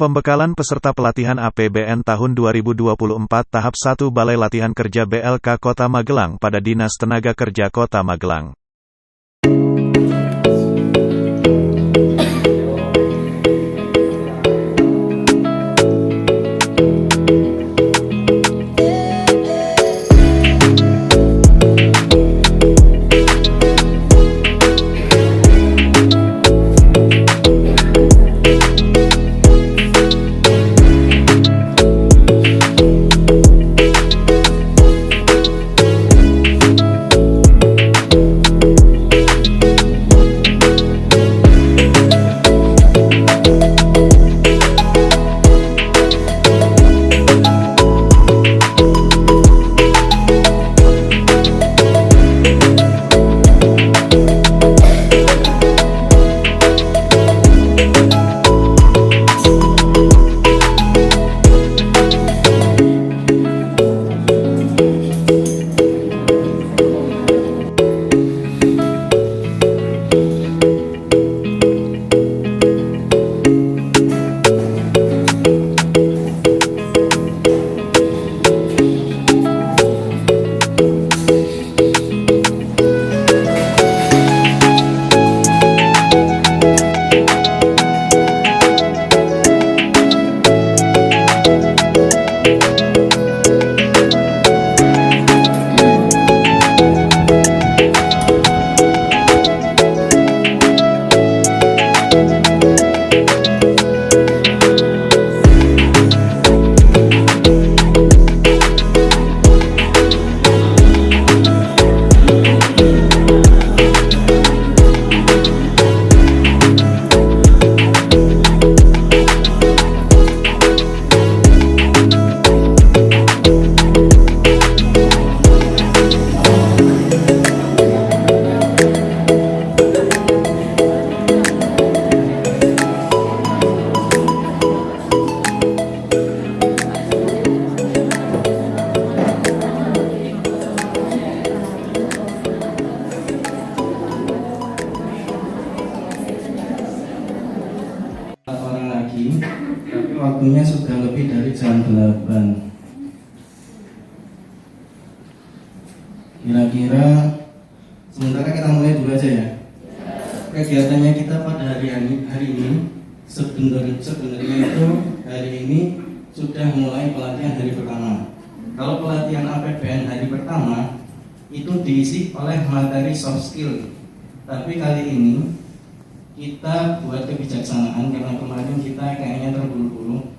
Pembekalan peserta pelatihan APBN tahun 2024 tahap 1 Balai Latihan Kerja BLK Kota Magelang pada Dinas Tenaga Kerja Kota Magelang. Tapi waktunya sudah lebih dari jam 8. Kira-kira sementara kita mulai dulu aja ya. Kegiatannya kita pada hari ini sebenarnya itu hari ini sudah mulai pelatihan hari pertama. Kalau pelatihan APBN hari pertama itu diisi oleh materi soft skill. Tapi kali ini kita buat kebijaksanaan karena kemarin kita kayaknya terburu-buru,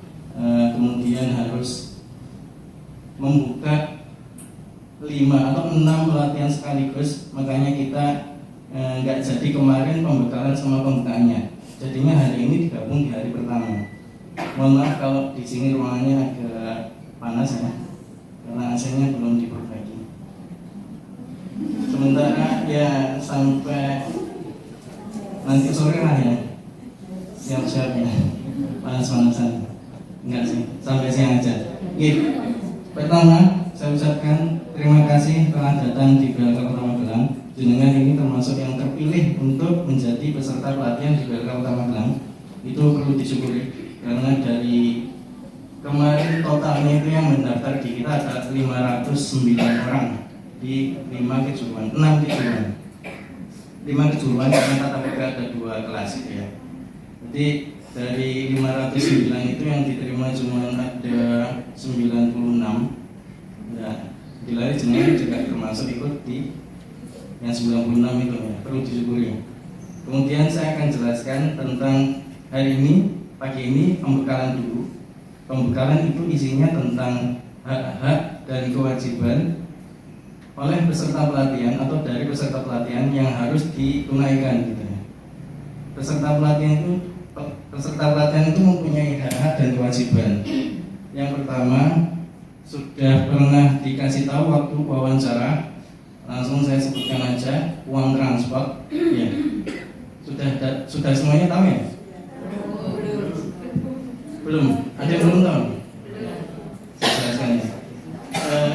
kemudian harus membuka 5 atau 6 pelatihan sekaligus, makanya kita nggak jadi kemarin pembekalan sama pembukaannya. Jadinya hari ini digabung di hari pertama. Mohon maaf kalau di sini ruangannya agak panas ya, karena AC-nya belum diperbaiki. Sementara ya sampai nanti sore lah ya, siap-siap ya, panas-panasan. Enggak sih, sampai siang aja. Oke, pertama saya ucapkan terima kasih telah datang di BLK Kota Magelang. Jenengan ini termasuk yang terpilih untuk menjadi peserta pelatihan di BLK Kota Magelang. Itu perlu disyukuri karena dari kemarin totalnya itu yang mendaftar di kita ada 509 orang di 6 kejuruan. 5 kejuruan karena tata boga ada 2 kelas gitu ya. Jadi dari 509 itu yang diterima cuma ada 96. Ya, dilari jenengan juga termasuk ikut di yang 96 itu ya, perlu disyukuri. Kemudian saya akan jelaskan tentang hari ini, pagi ini pembekalan dulu. Pembekalan itu isinya tentang hak-hak dan kewajiban oleh peserta pelatihan atau dari peserta pelatihan yang harus ditunaikan gitu ya. Peserta pelatihan itu mempunyai hak-hak dan kewajiban. Yang pertama, sudah pernah dikasih tahu waktu wawancara, langsung saya sebutkan aja, uang transport ya. Sudah semuanya tahu ya? Belum? Ada yang belum tahu? Jelaskan ya.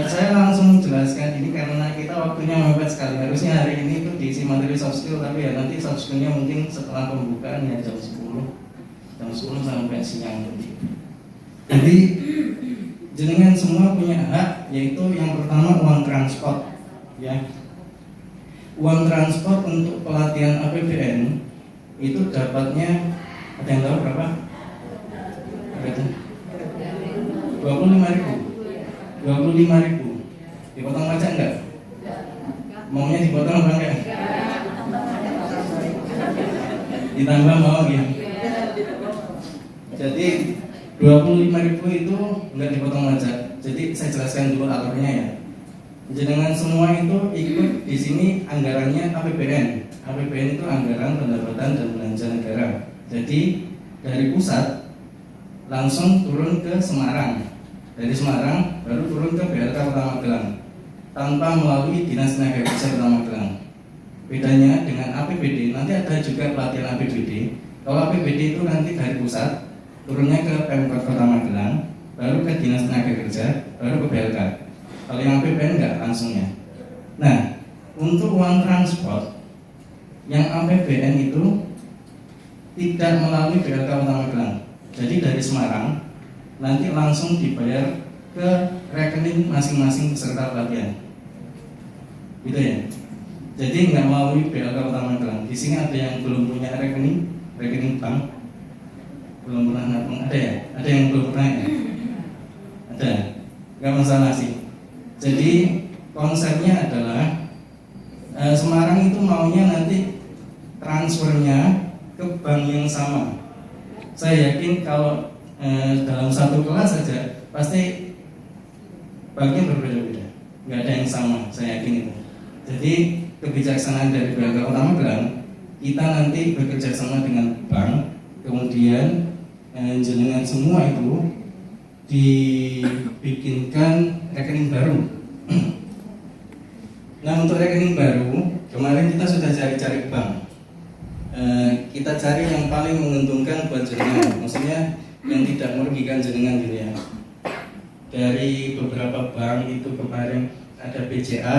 Saya langsung jelaskan ini karena kita waktunya mepet sekali. Harusnya hari ini itu diisi materi soft skill, tapi ya nanti soft skillnya mungkin setelah pembukaan ya jam 10 sampai siang nanti. Jadi jenengan semua punya hak, yaitu yang pertama uang transport, ya. Uang transport untuk pelatihan APBN itu dapatnya, ada yang tahu berapa? Berapa? 25.000. Dipotong pajak enggak? Maunya dipotong apa enggak? Ditambah mau ya. Jadi 25.000 itu enggak dipotong pajak. Jadi saya jelaskan dulu alurnya ya. Jenengan semua itu ikut di sini anggarannya APBN. APBN itu anggaran pendapatan dan belanja negara. Jadi dari pusat langsung turun ke Semarang. Dari Semarang baru turun ke BLK Kota Magelang tanpa melalui Dinas Tenaga Kerja Kota Magelang. Bedanya dengan APBD, nanti ada juga pelatihan APBD. Kalau APBD itu nanti dari pusat turunnya ke Pemkot Kota Magelang, baru ke Dinas Tenaga Kerja, baru ke BLK. Kalau yang APBN enggak langsungnya. Nah, untuk uang transport yang APBN itu tidak melalui BLK Kota Magelang. Jadi dari Semarang nanti langsung dibayar ke rekening masing-masing peserta pelatihan. Gitu ya. Jadi nggak melalui BLK Kota Magelang. Di sini ada yang belum punya rekening bank, belum pernah nabung, ada ya? Ada yang belum pernah ya? Ada, nggak masalah sih. Jadi konsepnya adalah Semarang itu maunya nanti transfernya ke bank yang sama. Saya yakin kalau dalam satu kelas saja pasti banknya berbeda-beda, nggak ada yang sama, saya yakin itu. Jadi kebijaksanaan dari BLK Kota Magelang, kita nanti bekerja sama dengan bank, kemudian jenengan semua itu dibikinkan rekening baru. Nah, untuk rekening baru kemarin kita sudah cari-cari bank. Kita cari yang paling menguntungkan buat jenengan, maksudnya yang tidak merugikan jenengan gitu ya. Dari beberapa bank itu kemarin ada BCA,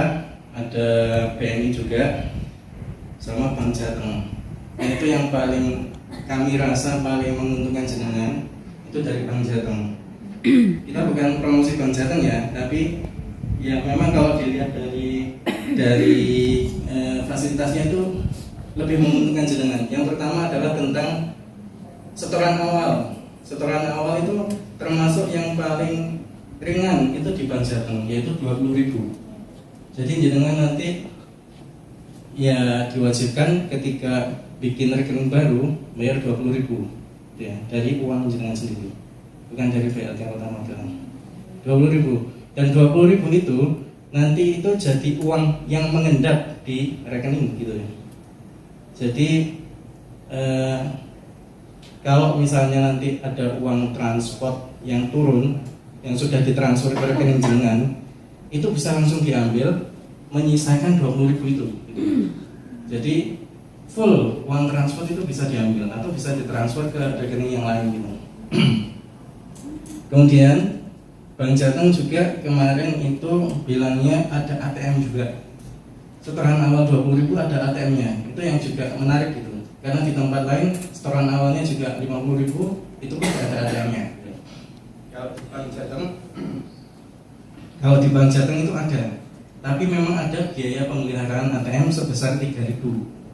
ada BNI juga, sama Bank Jateng. Nah, itu yang paling kami rasa paling menguntungkan jenengan itu dari Bank Jateng. Kita bukan promosi Bank Jateng ya, tapi ya memang kalau dilihat dari fasilitasnya itu lebih menguntungkan jenengan. Yang pertama adalah tentang setoran awal. Setoran awal itu termasuk yang paling ringan itu di Bank Jateng, yaitu 20.000. Jadi jenengan nanti ya diwajibkan ketika bikin rekening baru bayar 20.000 ya, dari uang jenengan sendiri, bukan dari BLK Kota Magelang. 20.000, dan 20.000 itu nanti itu jadi uang yang mengendap di rekening gitu ya. Jadi kalau misalnya nanti ada uang transport yang turun, yang sudah ditransfer ke rekening jenengan, itu bisa langsung diambil, menyisakan 20.000 itu. Jadi full uang transport itu bisa diambil atau bisa ditransfer ke rekening yang lain gitu. Kemudian Bank Jateng juga kemarin itu bilangnya ada ATM juga. Setoran awal 20.000 ada ATM-nya. Itu yang juga menarik gitu. Karena di tempat lain setoran awalnya juga 50.000, itu pun ada ATM-nya. Kalau di Bank Jateng itu ada. Tapi memang ada biaya pemeliharaan ATM sebesar 3.000.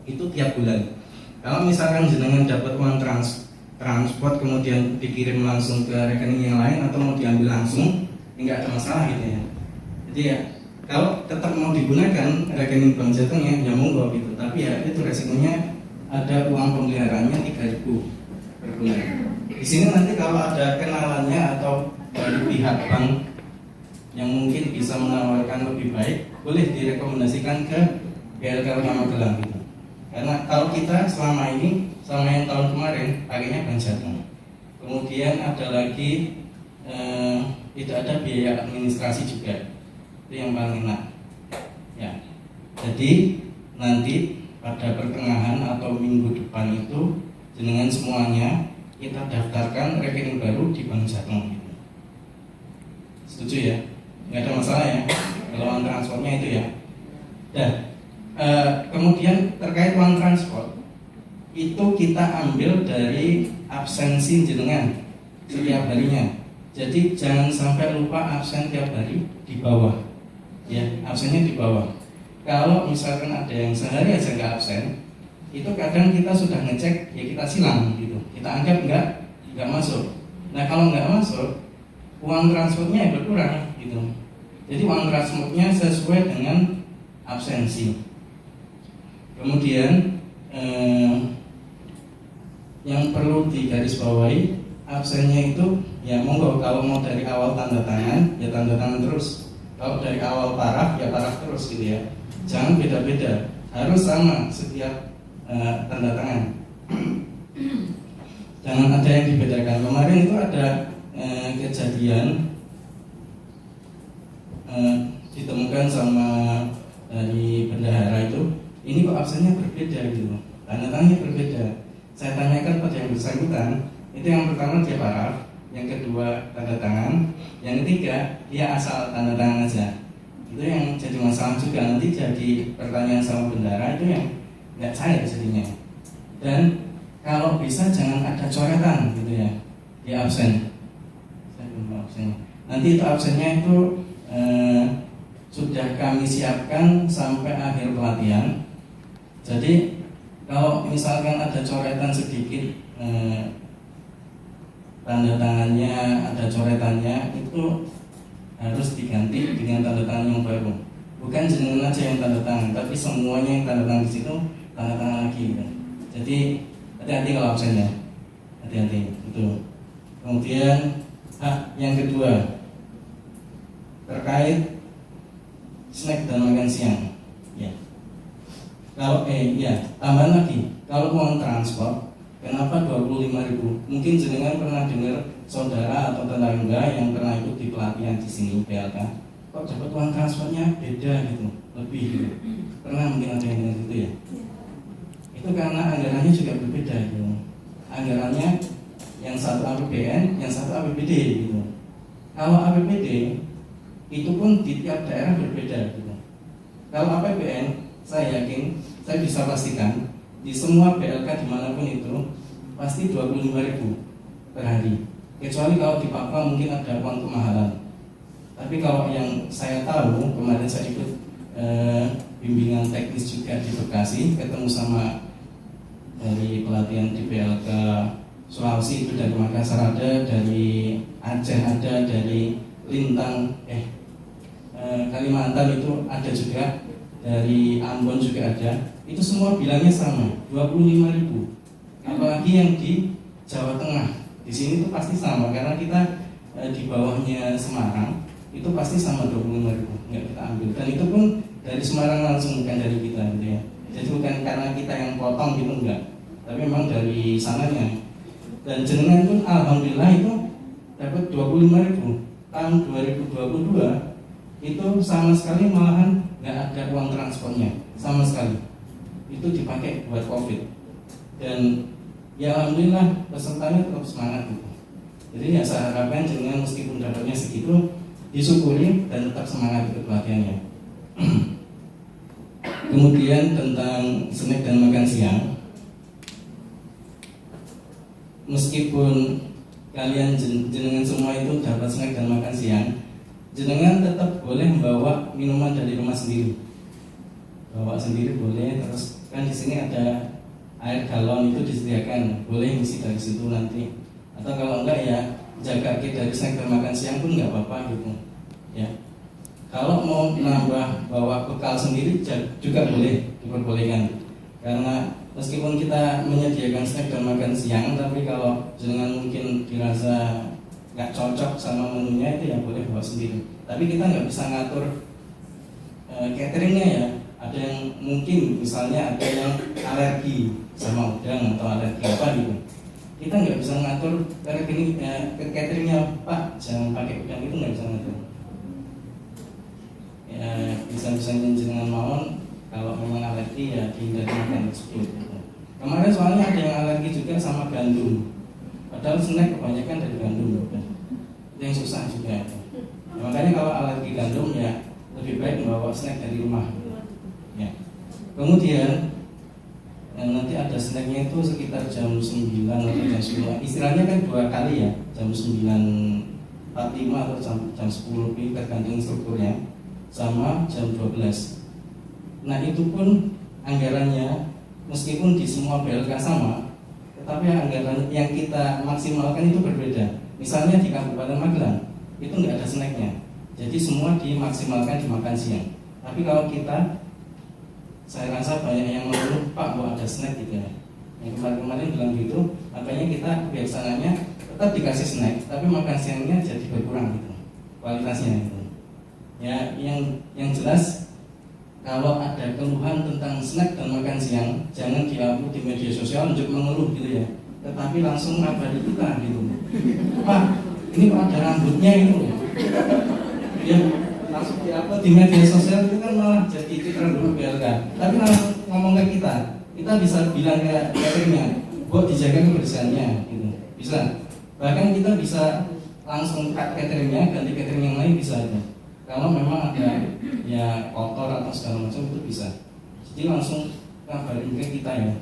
Itu tiap bulan. Kalau misalkan jenengan dapat uang transport kemudian dikirim langsung ke rekening yang lain atau mau diambil langsung, enggak ada masalah gitu ya. Jadi ya kalau tetap mau digunakan rekening Bank Jateng ya monggo gitu. Tapi ya itu resikonya ada uang pemeliharaannya 3.000 per bulan. Di sini nanti kalau ada kenalannya atau dari pihak bank yang mungkin bisa menawarkan lebih baik, boleh direkomendasikan ke BLK Kota Magelang gitu. Karena kalau kita selama yang tahun kemarin pakainya Bank Jateng. Kemudian ada lagi tidak ada biaya administrasi juga, itu yang paling enak. Ya, jadi nanti pada pertengahan atau minggu depan itu jenengan semuanya kita daftarkan rekening baru di Bank Jateng. Setuju ya? Nggak ada masalah ya kalau uang transportnya itu ya. Dan kemudian terkait uang transport itu kita ambil dari absensi jenengan setiap harinya. Jadi jangan sampai lupa absen tiap hari di bawah. Ya, absennya di bawah. Kalau misalkan ada yang sehari aja nggak absen, itu kadang kita sudah ngecek, ya kita silang gitu. Kita anggap nggak masuk. Nah kalau nggak masuk, uang transportnya berkurang gitu. Jadi uang transportnya sesuai dengan absensi. Kemudian yang perlu digarisbawahi, absennya itu ya monggo, kalau mau dari awal tanda tangan ya tanda tangan terus. Kalau dari awal paraf ya paraf terus gitu ya. Jangan beda-beda, harus sama setiap tanda tangan. Jangan ada yang dibedakan. Kemarin itu ada kejadian ditemukan sama dari bendahara itu, ini kok absennya berbeda gitu, tanda tangannya berbeda. Saya tanyakan pada yang bersangkutan, itu yang pertama dia paraf, yang kedua tanda tangan, yang ketiga dia asal tanda tangan aja. Itu yang jadi masalah juga, nanti jadi pertanyaan sama bendahara itu yang nggak cair jadinya. Dan kalau bisa jangan ada coretan gitu ya di absen. Saya belum absennya. Nanti itu absennya itu sudah kami siapkan sampai akhir pelatihan. Jadi kalau misalkan ada coretan sedikit, tanda tangannya ada coretannya, itu harus diganti dengan tanda tangan yang baru. Bukan jenengan aja yang tanda tangan, tapi semuanya yang tanda tangan di situ tanda tangan lagi gitu. Jadi hati-hati kalau absennya, hati-hati itu. Kemudian yang kedua terkait snack dan makan siang. Ya. Kalau tambahan lagi, kalau uang transport, kenapa 25.000? Mungkin jenengan pernah dengar saudara atau tetangga yang pernah ikut di pelatihan di sini PLK, kok dapat uang transportnya beda gitu, lebih gitu. Pernah mungkin ada yang dengar gitu ya? Itu karena anggarannya juga berbeda gitu. Anggarannya yang satu APBN, yang satu APBD gitu. Kalau APBD itu pun di tiap daerah berbeda gitu. Kalau APBN, saya yakin, saya bisa pastikan di semua BLK dimanapun itu pasti 25.000 per hari. Kecuali kalau di Papua mungkin ada uang kemahalan. Tapi kalau yang saya tahu, kemarin saya ikut bimbingan teknis juga di Bekasi, ketemu sama dari pelatihan di BLK Sulawesi, itu dari Makassar ada, dari Aceh ada, dari Lintang Kalimantan itu ada juga, dari Ambon juga ada. Itu semua bilangnya sama, 25.000. Apalagi yang di Jawa Tengah, di sini tuh pasti sama karena kita di bawahnya Semarang, itu pasti sama 25.000, nggak kita ambil. Dan itu pun dari Semarang langsung, bukan dari kita gitu ya. Jadi bukan karena kita yang potong gitu, enggak, tapi memang dari sananya. Dan jenengan pun alhamdulillah itu dapat 25.000. Tahun 2022 itu sama sekali malahan nggak ada uang transportnya sama sekali. Itu dipakai buat COVID. Dan ya alhamdulillah pesertanya tetap semangat gitu. Jadi ya saya harapkan jenengan meskipun dapatnya segitu disyukuri dan tetap semangat ikut pelatihannya. Kemudian tentang snack dan makan siang, meskipun kalian jenengan semua itu dapat snack dan makan siang, jenengan tetap boleh membawa minuman dari rumah sendiri. Bawa sendiri boleh, terus kan di sini ada air galon itu disediakan, boleh ngisi dari situ nanti. Atau kalau enggak ya jaga dari snack dan makan siang pun nggak apa-apa gitu. Ya. Kalau mau nambah bawa bekal sendiri juga boleh, diperbolehkan. Karena meskipun kita menyediakan snack dan makan siang, tapi kalau jenengan mungkin dirasa nggak cocok sama menunya itu ya boleh bawa sendiri. Tapi kita nggak bisa ngatur cateringnya ya. Ada yang mungkin misalnya ada yang alergi sama udang atau alergi apa gitu. Kita nggak bisa ngatur cateringnya, Pak jangan pakai udang, itu nggak bisa ngatur. Ya bisa-bisanya jenengan mawon, kalau memang alergi ya dihindari makan tersebut. Kemarin soalnya ada yang alergi juga sama gandum, padahal snack kebanyakan dari gandum, itu yang susah juga. Ya, makanya kalau alergi gandum ya lebih baik membawa snack dari rumah. Ya. Kemudian nanti ada snacknya itu sekitar jam 9 atau jam 10. Istilahnya kan 2 kali ya, jam 9 4.5 atau jam 10 lebih tergantung strukturnya, sama jam 12. Nah itu pun anggarannya meskipun di semua BLK sama, tetapi anggaran yang kita maksimalkan itu berbeda. Misalnya di Kabupaten Magelang itu nggak ada snacknya, jadi semua dimaksimalkan di makan siang. Tapi kalau kita, saya rasa banyak yang mengeluh, Pak, mau ada snack gitu ya. Yang kemarin-kemarin bilang gitu, makanya kita kebiasaannya tetap dikasih snack, tapi makan siangnya jadi berkurang gitu, kualitasnya itu. Ya, yang jelas kalau ada keluhan tentang snack dan makan siang, jangan diupload di media sosial untuk mengeluh gitu ya, tetapi langsung ngabari kita gitu. Pak, ini kok ada rambutnya itu ya, langsung diupload di media sosial itu kan malah jadi citra dulu BLK. Tapi langsung ngomong ke kita bisa bilang ke cateringnya, buat dijaga kebersihannya gitu, bisa. Bahkan kita bisa langsung cut cateringnya, ganti catering yang lain bisa itu. Kalau memang ada ya kotor atau segala macam itu bisa. Jadi langsung kabarin ke kita ya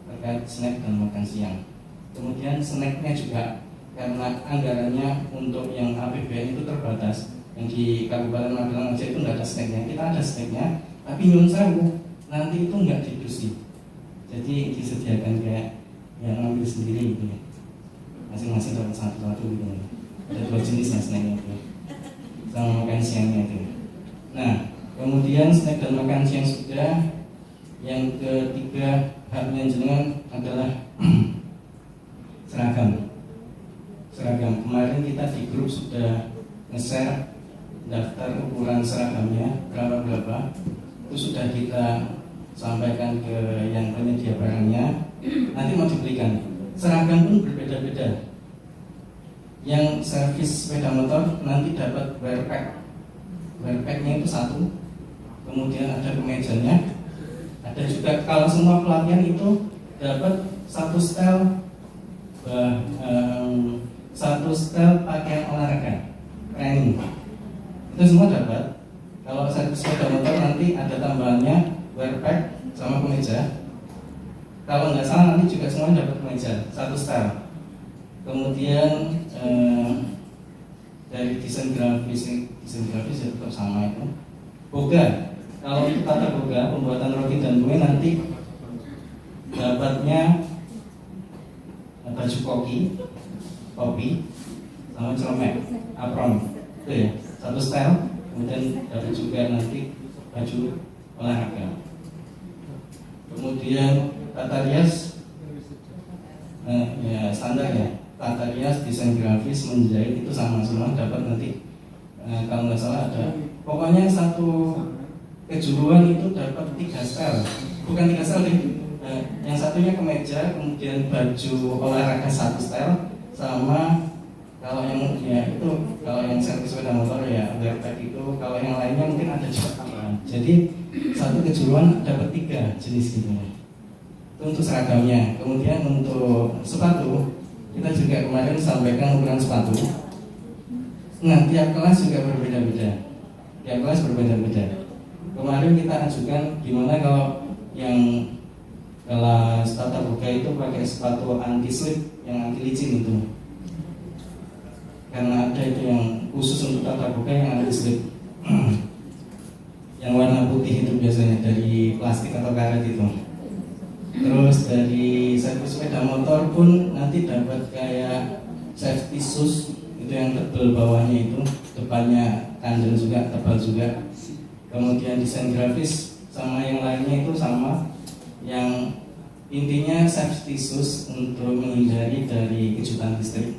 terkait snack dan makan siang. Kemudian snacknya juga karena anggarannya untuk yang APBN itu terbatas. Yang di Kabupaten Magelang aja itu nggak ada snacknya. Kita ada snacknya, tapi nyun sewu nanti itu nggak didusi. Jadi disediakan kayak yang ngambil sendiri gitu ya. Masing-masing dapat satu-satu gitu ya. Ada 2 jenis ya snacknya itu, sama makan siangnya itu. Nah, kemudian snack dan makan siang sudah. Yang ketiga hak jenengan adalah seragam. Kemarin kita di grup sudah nge-share daftar ukuran seragamnya berapa. Itu sudah kita sampaikan ke yang penyedia barangnya. Nanti mau dibelikan. Seragam pun berbeda-beda. Yang servis sepeda motor nanti dapat wear pack. Wear packnya itu 1. Kemudian ada kemejanya. Ada juga kalau semua pelatihan itu dapat satu setel pakaian olahraga training. Itu semua dapat. Kalau servis sepeda motor nanti ada tambahannya wear pack sama kemeja. Kalau nggak salah nanti juga semua dapat kemeja 1 setel. Kemudian dari desain grafis ya tetap sama itu. Boga, kalau itu tata boga, pembuatan roti dan kue nanti dapatnya baju topi, sama celemek, apron, itu ya 1 setel. Kemudian dapat juga nanti baju olahraga. Kemudian tata rias, ya standar ya. Tata rias, desain grafis, menjahit itu sama semua dapat nanti. Kalau nggak salah ada, pokoknya satu kejuruan itu dapat 3 setel, bukan 3 setel deh. Yang satunya kemeja, kemudian baju olahraga 1 setel, sama kalau yang ya itu kalau yang servis sepeda motor ya backpack itu, kalau yang lainnya mungkin ada juga tambahan. Jadi satu kejuruan dapat 3 jenis gitu. Itu untuk seragamnya. Kemudian untuk sepatu, kita juga kemarin sampaikan ukuran sepatu. Nah, tiap kelas juga berbeda-beda. Kemarin kita ajukan gimana kalau yang kelas tata boga itu pakai sepatu anti slip yang anti licin itu. Karena ada itu yang khusus untuk tata boga yang anti slip. Yang warna putih itu biasanya dari plastik atau karet itu. Terus dari servis sepeda motor pun nanti dapat kayak safety shoes itu yang tebal bawahnya itu, depannya kandel juga, tebal juga. Kemudian desain grafis sama yang lainnya itu sama. Yang intinya safety shoes untuk menghindari dari kejutan listrik,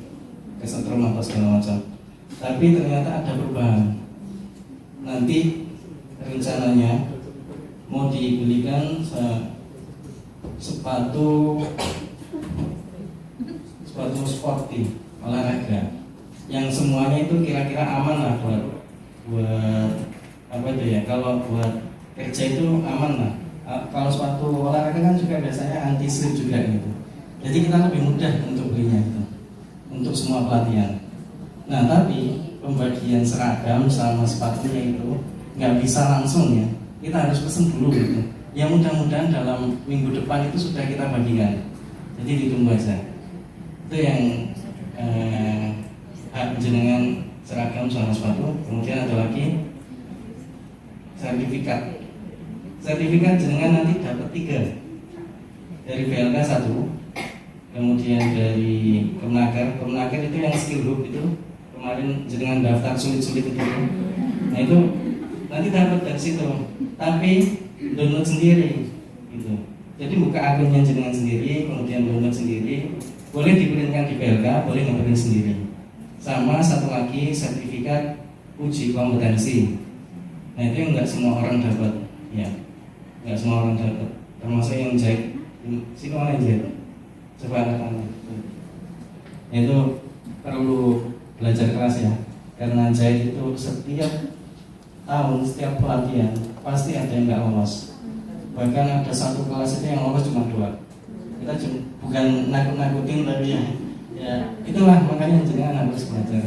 kesetrum atau segala macam. Tapi ternyata ada perubahan. Nanti rencananya mau dibelikan sepatu sporty olahraga yang semuanya itu kira-kira aman lah buat apa itu ya, kalau buat kerja itu aman lah. Kalau sepatu olahraga kan juga biasanya anti slip juga gitu, jadi kita lebih mudah untuk belinya itu untuk semua pelatihan. Nah tapi pembagian seragam sama sepatunya itu nggak bisa langsung ya, kita harus pesen dulu gitu. Ya mudah-mudahan dalam minggu depan itu sudah kita bagikan. Jadi ditunggu aja. Itu yang hak jenengan seragam celana sepatu. Kemudian ada lagi sertifikat. Sertifikat jenengan nanti dapat 3 dari BLK 1, kemudian dari Kemenaker. Kemenaker itu yang skill group itu kemarin jenengan daftar sulit-sulit itu. Nah itu nanti dapat dari situ, tapi download sendiri gitu. Jadi buka akunnya jenengan sendiri, kemudian download sendiri. Boleh diprintkan di BLK, boleh ngeprint sendiri. Sama satu lagi sertifikat uji kompetensi. Nah itu yang nggak semua orang dapat, ya, nggak semua orang dapat. Termasuk yang jahit, sini mana yang jahit? Coba angkat tangan. Itu perlu belajar keras ya, karena jahit itu setiap tahun, setiap pelatihan pasti ada yang nggak lolos. Bahkan ada satu kelas itu yang lolos cuma 2. Kita bukan nakut-nakutin, tapi ya itulah makanya jenengan harus belajar.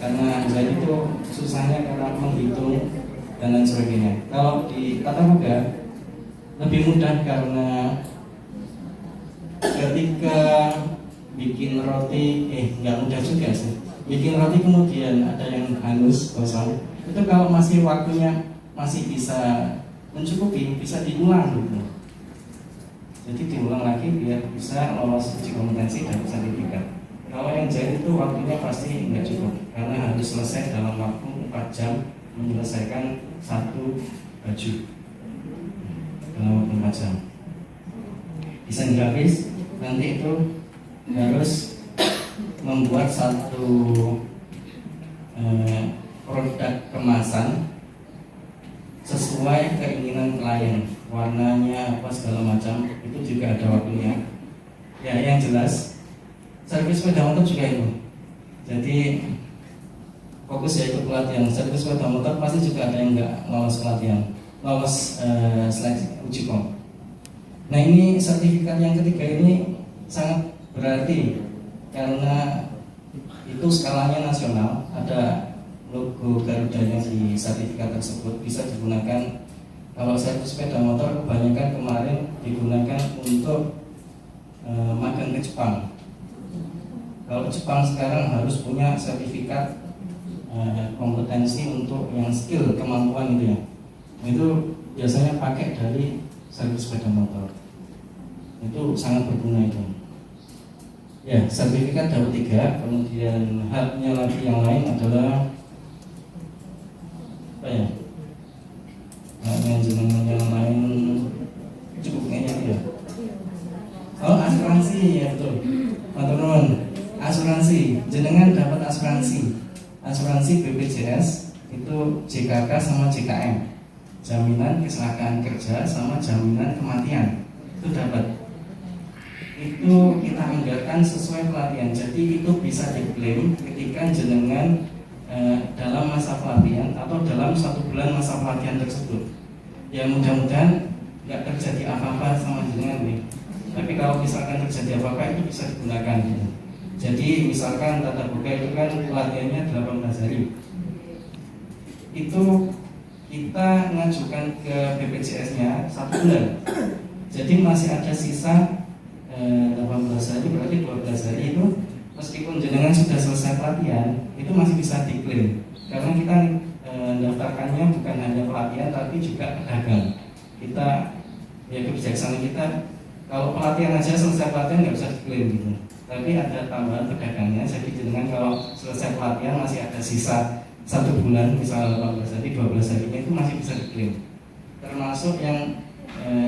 Karena jahit itu susahnya karena menghitung dan lain sebagainya. Kalau di tata boga lebih mudah karena ketika bikin roti, nggak mudah juga sih. Bikin roti kemudian ada yang halus, kosong. Itu kalau masih waktunya masih bisa mencukupi, bisa diulang gitu. Jadi diulang lagi biar bisa lolos uji kompetensi dan sertifikat. Kalau yang jahit itu waktunya pasti nggak cukup karena harus selesai dalam waktu 4 jam menyelesaikan satu baju dalam waktu 4 jam. Desain grafis nanti itu harus membuat satu produk kemasan sesuai keinginan klien, warnanya apa segala macam, itu juga ada waktunya. Ya yang jelas servis sepeda motor juga itu. Jadi fokus ya ikut pelatihan. Servis sepeda motor pasti juga ada yang nggak lolos pelatihan, lolos seleksi uji kom. Nah ini sertifikat yang ketiga ini sangat berarti karena itu skalanya nasional, ada logo Garudanya di sertifikat tersebut, bisa digunakan. Kalau servis sepeda motor kebanyakan kemarin digunakan untuk magang ke Jepang. Kalau Jepang sekarang harus punya sertifikat kompetensi untuk yang skill, kemampuan itu ya. Itu biasanya pakai dari servis sepeda motor. Itu sangat berguna itu. Ya, sertifikat dapat 3, kemudian haknya lagi yang lain adalah apa ya? Haknya jenengan yang lain cukup kayaknya ya. Oh, asuransi ya betul. Teman-teman, asuransi, jenengan dapat asuransi. Asuransi BPJS itu JKK sama JKM. Jaminan kecelakaan kerja sama jaminan kematian. Itu dapat. Itu kita anggarkan sesuai pelatihan. Jadi itu bisa diklaim ketika jenengan dalam masa pelatihan atau dalam 1 bulan masa pelatihan tersebut. Ya mudah-mudahan nggak terjadi apa-apa sama jenengan nih. Tapi kalau misalkan terjadi apa-apa itu bisa digunakan gitu. Jadi misalkan tata boga itu kan pelatihannya 18 hari. Itu kita ngajukan ke BPJS-nya 1 bulan. Jadi masih ada sisa 18 hari, berarti 12 hari itu meskipun jenengan sudah selesai pelatihan itu masih bisa diklaim karena kita daftarkannya bukan hanya pelatihan tapi juga pedagang. Kita ya kebijaksanaan kita kalau pelatihan aja selesai pelatihan nggak bisa diklaim gitu, tapi ada tambahan pedagangnya. Jadi jenengan kalau selesai pelatihan masih ada sisa 1 bulan, misalnya 18 hari, 12 harinya itu masih bisa diklaim. Termasuk yang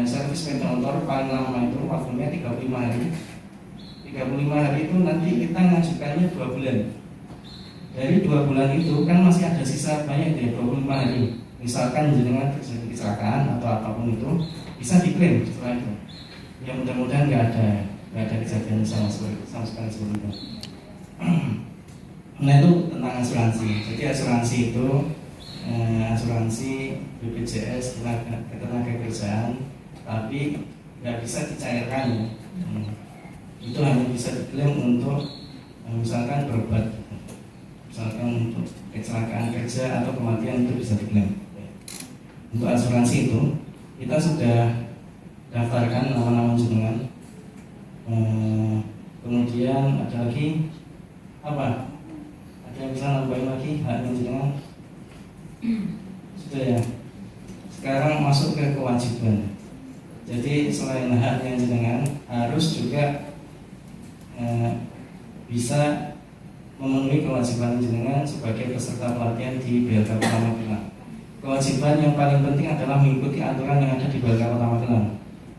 servis sepeda motor paling lama itu waktunya 35 hari. 35 hari itu nanti kita ngajukannya 2 bulan. Dari 2 bulan itu kan masih ada sisa banyak ya, 25 hari. Misalkan jenengan terjadi kecelakaan atau apapun itu bisa diklaim setelah itu. Ya mudah-mudahan nggak ada kejadian sama sekali sebelumnya. Nah itu tentang asuransi. Jadi asuransi itu asuransi BPJS ketenagakerjaan, tapi nggak bisa dicairkan ya. Itu hanya bisa diklaim untuk misalkan berobat, misalkan untuk kecelakaan kerja atau kematian itu bisa diklaim. Untuk asuransi itu kita sudah daftarkan nama-nama jenengan. Kemudian ada lagi apa? tambahin lagi haknya jenengan. Sudah ya. Sekarang masuk ke kewajiban. Jadi selain haknya jenengan harus juga bisa memenuhi kewajiban jenengan sebagai peserta pelatihan di BLK Kota Magelang. Kewajiban yang paling penting adalah mengikuti aturan yang ada di BLK Kota Magelang.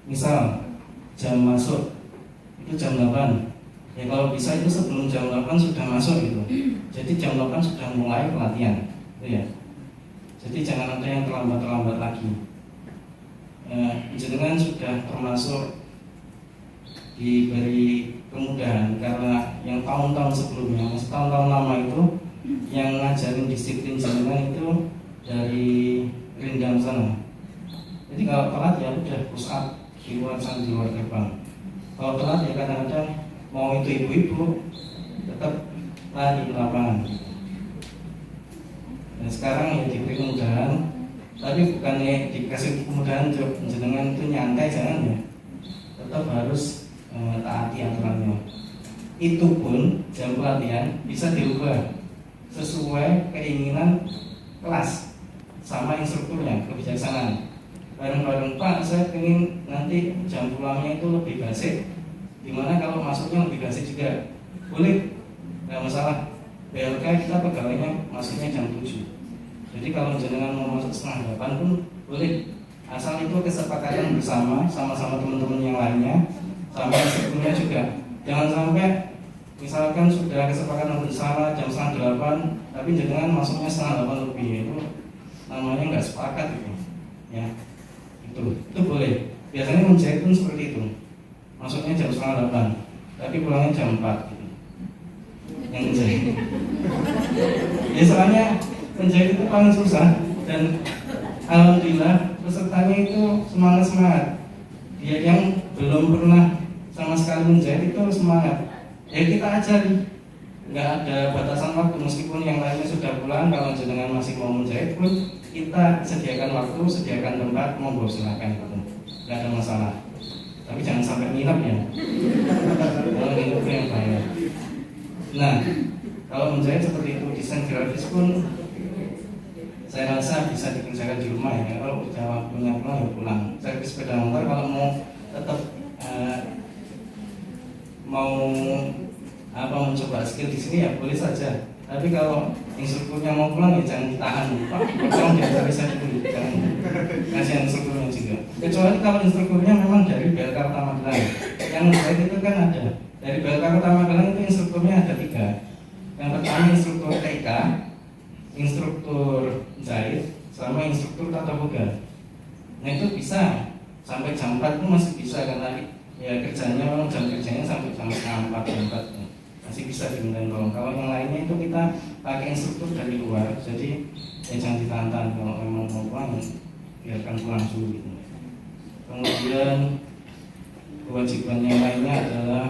Misal jam masuk itu jam 8. Ya kalau bisa itu sebelum jam 8 sudah masuk gitu. Jadi jam 8 sudah mulai pelatihan, itu ya. Jadi jangan ada yang terlambat lagi. Jenengan sudah termasuk diberi kemudahan karena yang tahun-tahun sebelumnya, tahun-tahun lama itu yang ngajarin disiplin jenengan itu dari Rindam sana. Jadi kalau telat ya udah push up di luar sana, di luar gerbang. Kalau telat ya kadang-kadang mau itu ibu-ibu tetap lari ke lapangan. Dan sekarang ya diberi kemudahan, tapi bukannya dikasih kemudahan jenengan itu nyantai, jangan ya. Tetap harus taati aturannya. Itu pun jam pelatihan bisa dirubah sesuai keinginan kelas sama instrukturnya, kebijaksanaan. Bareng-bareng Pak, saya ingin nanti jam pulangnya itu lebih basic. Dimana kalau masuknya lebih basic juga boleh, nggak masalah. BLK kita pegawainya masuknya jam 7. Jadi kalau jenengan mau masuk setengah 8 pun boleh, asal itu kesepakatan bersama sama-sama teman-teman yang lainnya, sama instrukturnya juga. Jangan sampai misalkan sudah kesepakatan bersama jam setengah 8, tapi jenengan masuknya setengah 8 lebih, itu namanya nggak sepakat gitu. Ya, itu boleh. Biasanya menjahit pun seperti itu. Masuknya jam setengah 8, tapi pulangnya jam 4 gitu. Yang menjahit. Ya soalnya menjahit itu paling susah, dan alhamdulillah pesertanya itu semangat. Dia yang belum pernah sama sekali menjahit itu semangat. Ya kita ajari, nggak ada batasan waktu, meskipun yang lainnya sudah pulang. Kalau jenengan masih mau menjahit pun kita sediakan waktu, sediakan tempat, monggo silakan gitu. Nggak ada masalah. Tapi jangan sampai nginep ya. Kalau nginep yang bayar. Nah, kalau menjahit seperti itu, desain grafis pun saya rasa bisa dikerjakan di rumah ya. Kalau udah waktunya pulang ya pulang. Servis sepeda motor kalau mau tetap mau mencoba skill di sini ya boleh saja. Tapi kalau instrukturnya mau pulang ya jangan ditahan. Pak, tolong diajari saya dulu, jangan kasih instrukturnya juga. Kecuali kalau instrukturnya memang dari BLK Kota Magelang. Yang menjahit itu kan ada. Dari BLK Kota Magelang itu instrukturnya ada 3. Yang pertama instruktur TK, instruktur jahit, sama instruktur tata boga. Nah itu bisa sampai jam 4 itu masih bisa, karena ya kerjanya memang jam kerjanya sampai jam 4 masih bisa dimintain tolong. Kalau yang lainnya itu kita pakai instruktur dari luar, jadi ya jangan ditantang. Kalau memang mau pulang biarkan pulang dulu gitu. Kemudian kewajiban yang lainnya adalah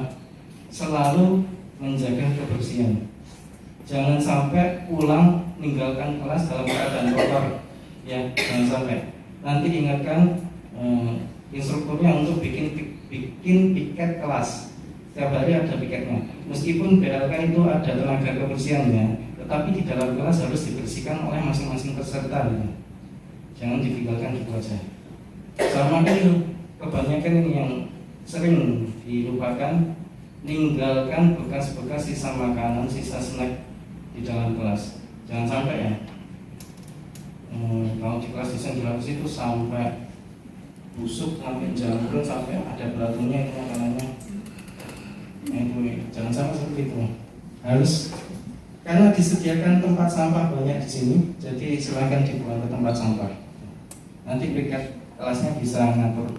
selalu menjaga kebersihan. Jangan sampai pulang meninggalkan kelas dalam keadaan kotor, ya jangan sampai. Nanti ingatkan instrukturnya untuk bikin piket kelas. Setiap hari ada piketnya. Meskipun BLK itu ada tenaga kebersihannya, tetapi di dalam kelas harus dibersihkan oleh masing-masing peserta. Gitu. Jangan ditinggalkan gitu aja. Sama ini kebanyakan ini yang sering dilupakan, meninggalkan bekas-bekas sisa makanan, sisa snack di dalam kelas. Jangan sampai ya. Kalau di kelas desain grafis itu sampai busuk, sampai jambrut, sampai ada belatunnya itu makanannya. Nah itu jangan sampai seperti itu. Harus, karena disediakan tempat sampah banyak di sini, jadi silakan dibuang ke tempat sampah. Nanti piket kelasnya bisa ngatur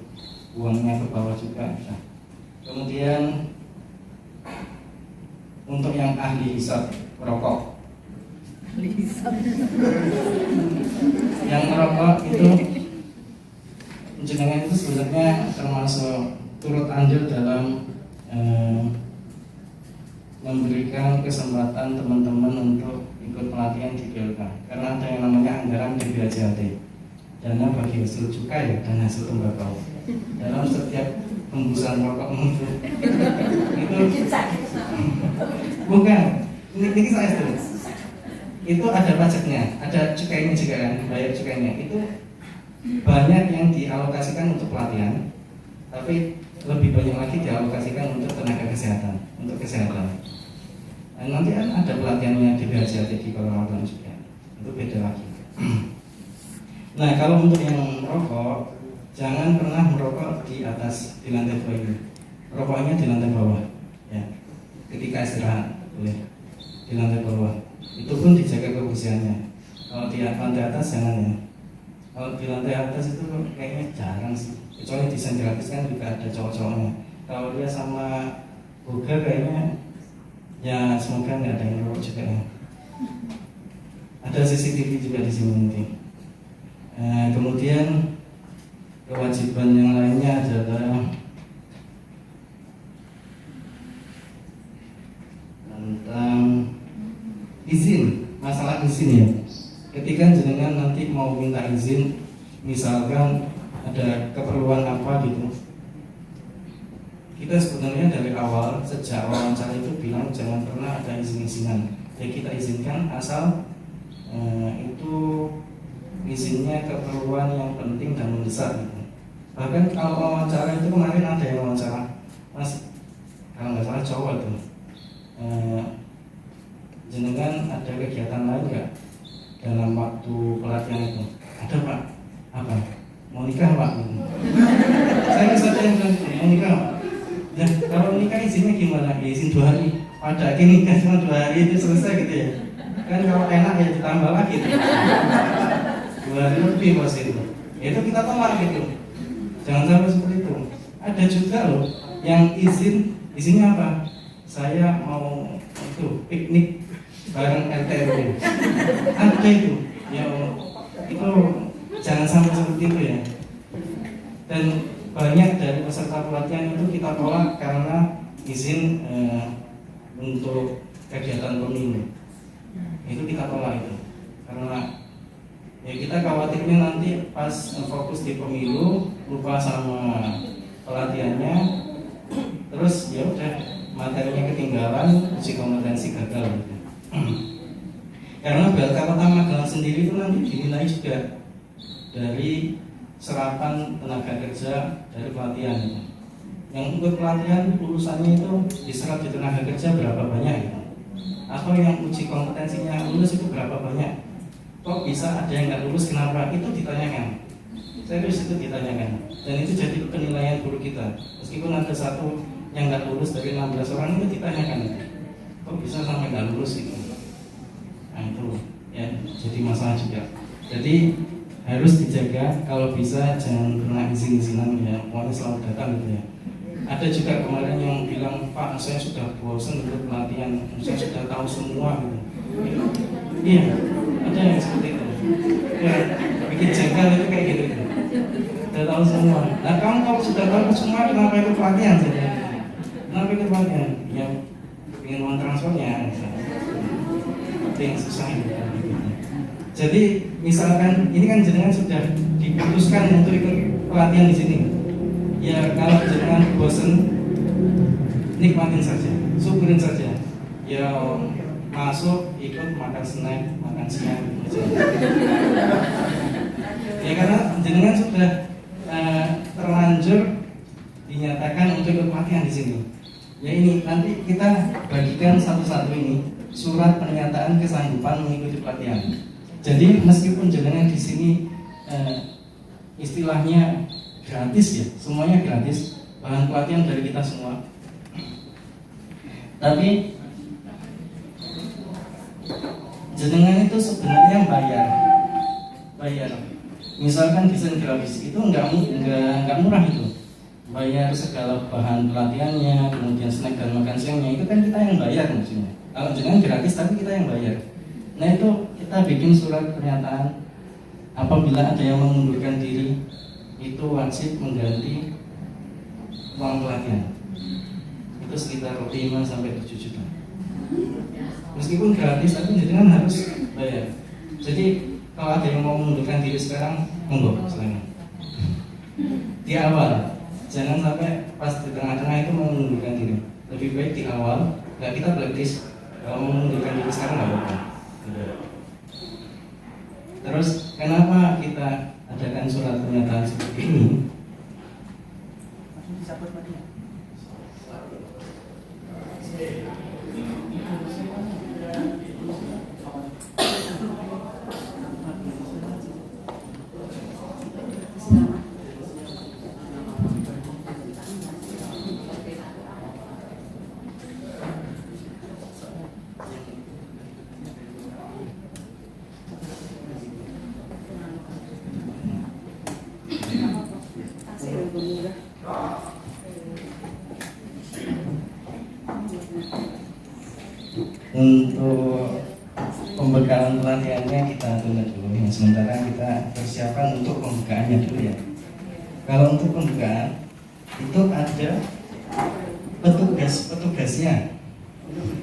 buangnya ke bawah juga. Nah, kemudian untuk yang ahli hisab rokok, yang merokok itu jenengan itu sebenarnya termasuk turut andil dalam memberikan kesempatan teman-teman untuk ikut pelatihan di BLK, karena ada yang namanya anggaran DBHJT, dana bagi hasil cukai dan hasil tembakau. Dalam setiap hembusan rokok itu bukan ini saya tuh itu ada pajaknya, ada cukainya juga kan, bayar cukainya. Itu banyak yang dialokasikan untuk pelatihan, tapi lebih banyak lagi dialokasikan untuk tenaga kesehatan, untuk kesehatan. Dan nanti kan ada pelatihannya di BHJAT di Kalimantan juga, itu beda lagi. Nah, kalau untuk yang merokok, jangan pernah merokok di atas, di lantai 2 ini. Rokoknya di lantai bawah, ya. Ketika istirahat, boleh di lantai bawah. Itu pun dijaga kebersihannya. Kalau di lantai atas jangan ya. Kalau di lantai atas itu kayaknya jarang sih. Kecuali desain gratis kan juga ada cowok-cowoknya. Kalau dia sama Boga kayaknya ya semoga nggak ada yang merokok juga ya. Ada CCTV juga di sini nanti. Kemudian kewajiban yang lainnya adalah tentang izin, masalah izin ya. Ketika jenengan nanti mau minta izin, misalkan ada keperluan apa gitu, kita sebenarnya dari awal, sejak wawancara itu bilang jangan pernah ada izin-izinan. Ya kita izinkan asal itu izinnya keperluan yang penting dan mendesak gitu. Bahkan kalau wawancara itu kemarin ada yang wawancara, Mas, kalau nggak salah cowok itu, jenengan ada kegiatan lain nggak dalam waktu pelatihan itu? Ada Pak. Apa? Mau nikah Pak? Saya saja yang bilang mau nikah Pak. Ya, kalau nikah izinnya gimana? Ya, izin 2 hari. Pada akhirnya nikah cuma 2 hari itu selesai gitu ya. Kan kalau enak ya ditambah lagi. 2 hari lebih Mas itu. Ya, itu kita tolak gitu. Jangan sampai seperti itu. Ada juga loh yang izinnya apa? Saya mau itu piknik bareng RT RW. Ada itu. Ya itu jangan sampai seperti itu ya. Dan banyak dari peserta pelatihan itu kita tolak karena izin untuk kegiatan pemilu. Itu kita tolak itu. Karena ya kita khawatirnya nanti pas fokus di pemilu lupa sama pelatihannya, terus ya udah materinya ketinggalan, uji kompetensi gagal gitu. Karena BLK Kota Magelang sendiri itu nanti dinilai juga dari serapan tenaga kerja dari pelatihan gitu. Yang untuk pelatihan lulusannya itu diserap di tenaga kerja berapa banyak gitu. Atau yang uji kompetensinya lulus itu berapa banyak. Kok bisa ada yang nggak lulus, kenapa? Itu ditanyakan. Serius itu ditanyakan. Dan itu jadi penilaian guru kita. Meskipun ada satu yang nggak lulus dari 16 orang itu ditanyakan. Kok bisa sampai nggak lulus itu? Nah itu ya jadi masalah juga. Jadi harus dijaga, kalau bisa jangan pernah izin-izinan ya, pokoknya selalu datang gitu ya. Ada juga kemarin yang bilang, Pak saya sudah bosan ikut pelatihan, saya sudah tahu semua gitu. Iya, ada yang seperti itu. Ya, bikin jengkel itu kayak gitu. Sudah tahu semua. Nah kamu kalau sudah tahu semua, kenapa ikut pelatihan saja? Kenapa ikut pelatihan? Ya, ingin uang transfernya. Itu yang susah gitu. Jadi misalkan ini kan jenengan sudah diputuskan untuk ikut pelatihan di sini. Ya kalau jenengan bosan, nikmatin saja, syukurin saja. Ya masuk, ikut makan snack, makan siang. Ya karena jenengan sudah terlanjur dinyatakan untuk ikut pelatihan di sini. Ya ini nanti kita bagikan satu-satu ini surat pernyataan kesanggupan mengikuti pelatihan. Jadi meskipun jenengan di sini istilahnya gratis ya, semuanya gratis, bahan pelatihan dari kita semua. Tapi jenengan itu sebenarnya bayar. Misalkan desain grafis itu nggak murah itu. Bayar segala bahan pelatihannya, kemudian snack dan makan siangnya itu kan kita yang bayar maksudnya. Kalau jenengan gratis tapi kita yang bayar. Nah itu kita bikin surat pernyataan apabila ada yang mengundurkan diri itu wajib mengganti uang pelatihan. Itu sekitar 5 sampai 7 juta. Meskipun gratis tapi jenengan harus bayar. Jadi kalau ada yang mau mengundurkan diri sekarang, monggo silakan. Di awal, jangan sampai pas di tengah-tengah itu mau mengundurkan diri. Lebih baik di awal, nggak kita blacklist. Kalau mau mengundurkan diri sekarang nggak apa-apa. pemberitaan surat pernyataan seperti ini, untuk pembekalan pelatihannya kita tunda dulu ya. Sementara kita persiapkan untuk pembukaannya dulu ya. Kalau untuk pembukaan itu ada petugasnya.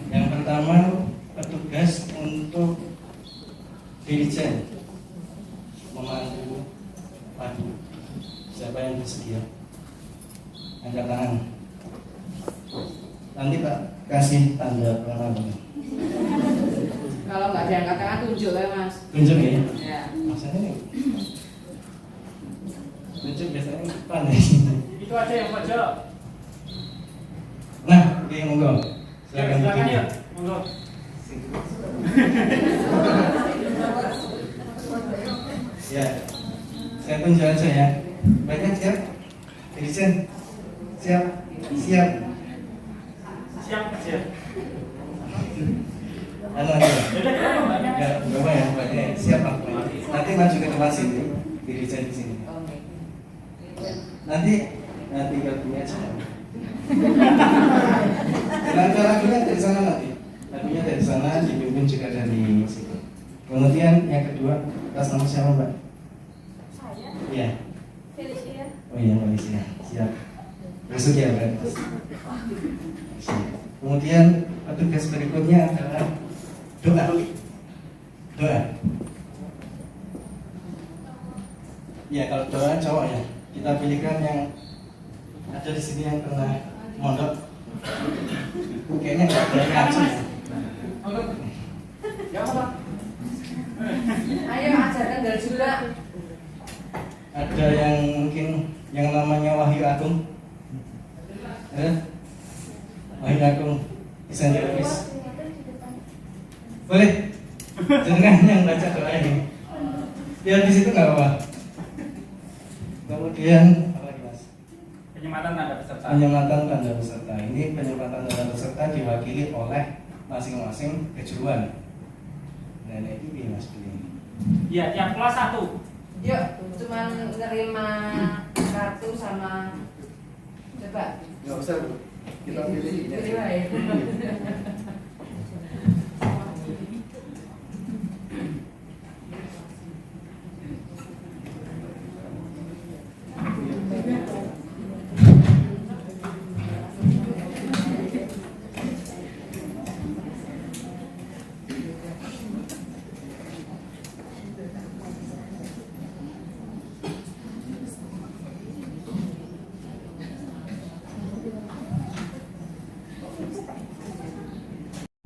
Yang pertama petugas untuk dirijen memandu padu. Siapa yang bersedia? Angkat tangan. Nanti Pak kasih tanda pengenalan. Kalau nggak diangkat tangan tunjuk ya Mas. Tunjuk ya? Ya. Maksudnya nih. Tunjuk biasanya pandai. Itu aja yang pojok. Nah, oke monggo. Silakan Silakan tunjuk. ya, monggo. Ya, saya tunjuk aja ya. Banyak siap? Dirijen? Siap? Siap? Siap, siap. Anu aja. Yaudah, kita mbaknya. Enggak, berapa ya? Mbaknya siap Pak. Nanti maju ke depan sini. Dirijen di sini. Nanti tinggal bunyi aja. Lagunya dari sana nanti. Lagunya dari sana, dipimpin juga dari situ. Kemudian yang kedua, atas nama siapa Mbak? Saya, Iya. Felicia. Oh iya, Malaysia. Siap. Besok ya, Mbak. Siap. Kemudian petugas berikutnya adalah doa. Doa. Ya, kalau doa cowok ya. Kita pilihkan yang ada di sini yang pernah mondok. Kayaknya nggak ada ngaji. Monggo. Ya apa? Ayo ajarkan dari juga. Ada yang mungkin yang namanya Wahyu Agung. Wahyu Agung bisa ditulis. Boleh. Jangan yang baca doa ini. Ya di situ nggak apa-apa. Kemudian apa lagi Mas? Penyematan tanda peserta. Penyematan tanda peserta. Ini penyematan tanda peserta diwakili oleh masing-masing kejuruan. Nah ini Mas pilih. Iya, tiap kelas satu. Yuk, cuman nerima kartu sama coba. Nggak usah Bu. Kita pilih ini. Pilih aja.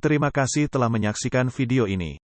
Terima kasih telah menyaksikan video ini.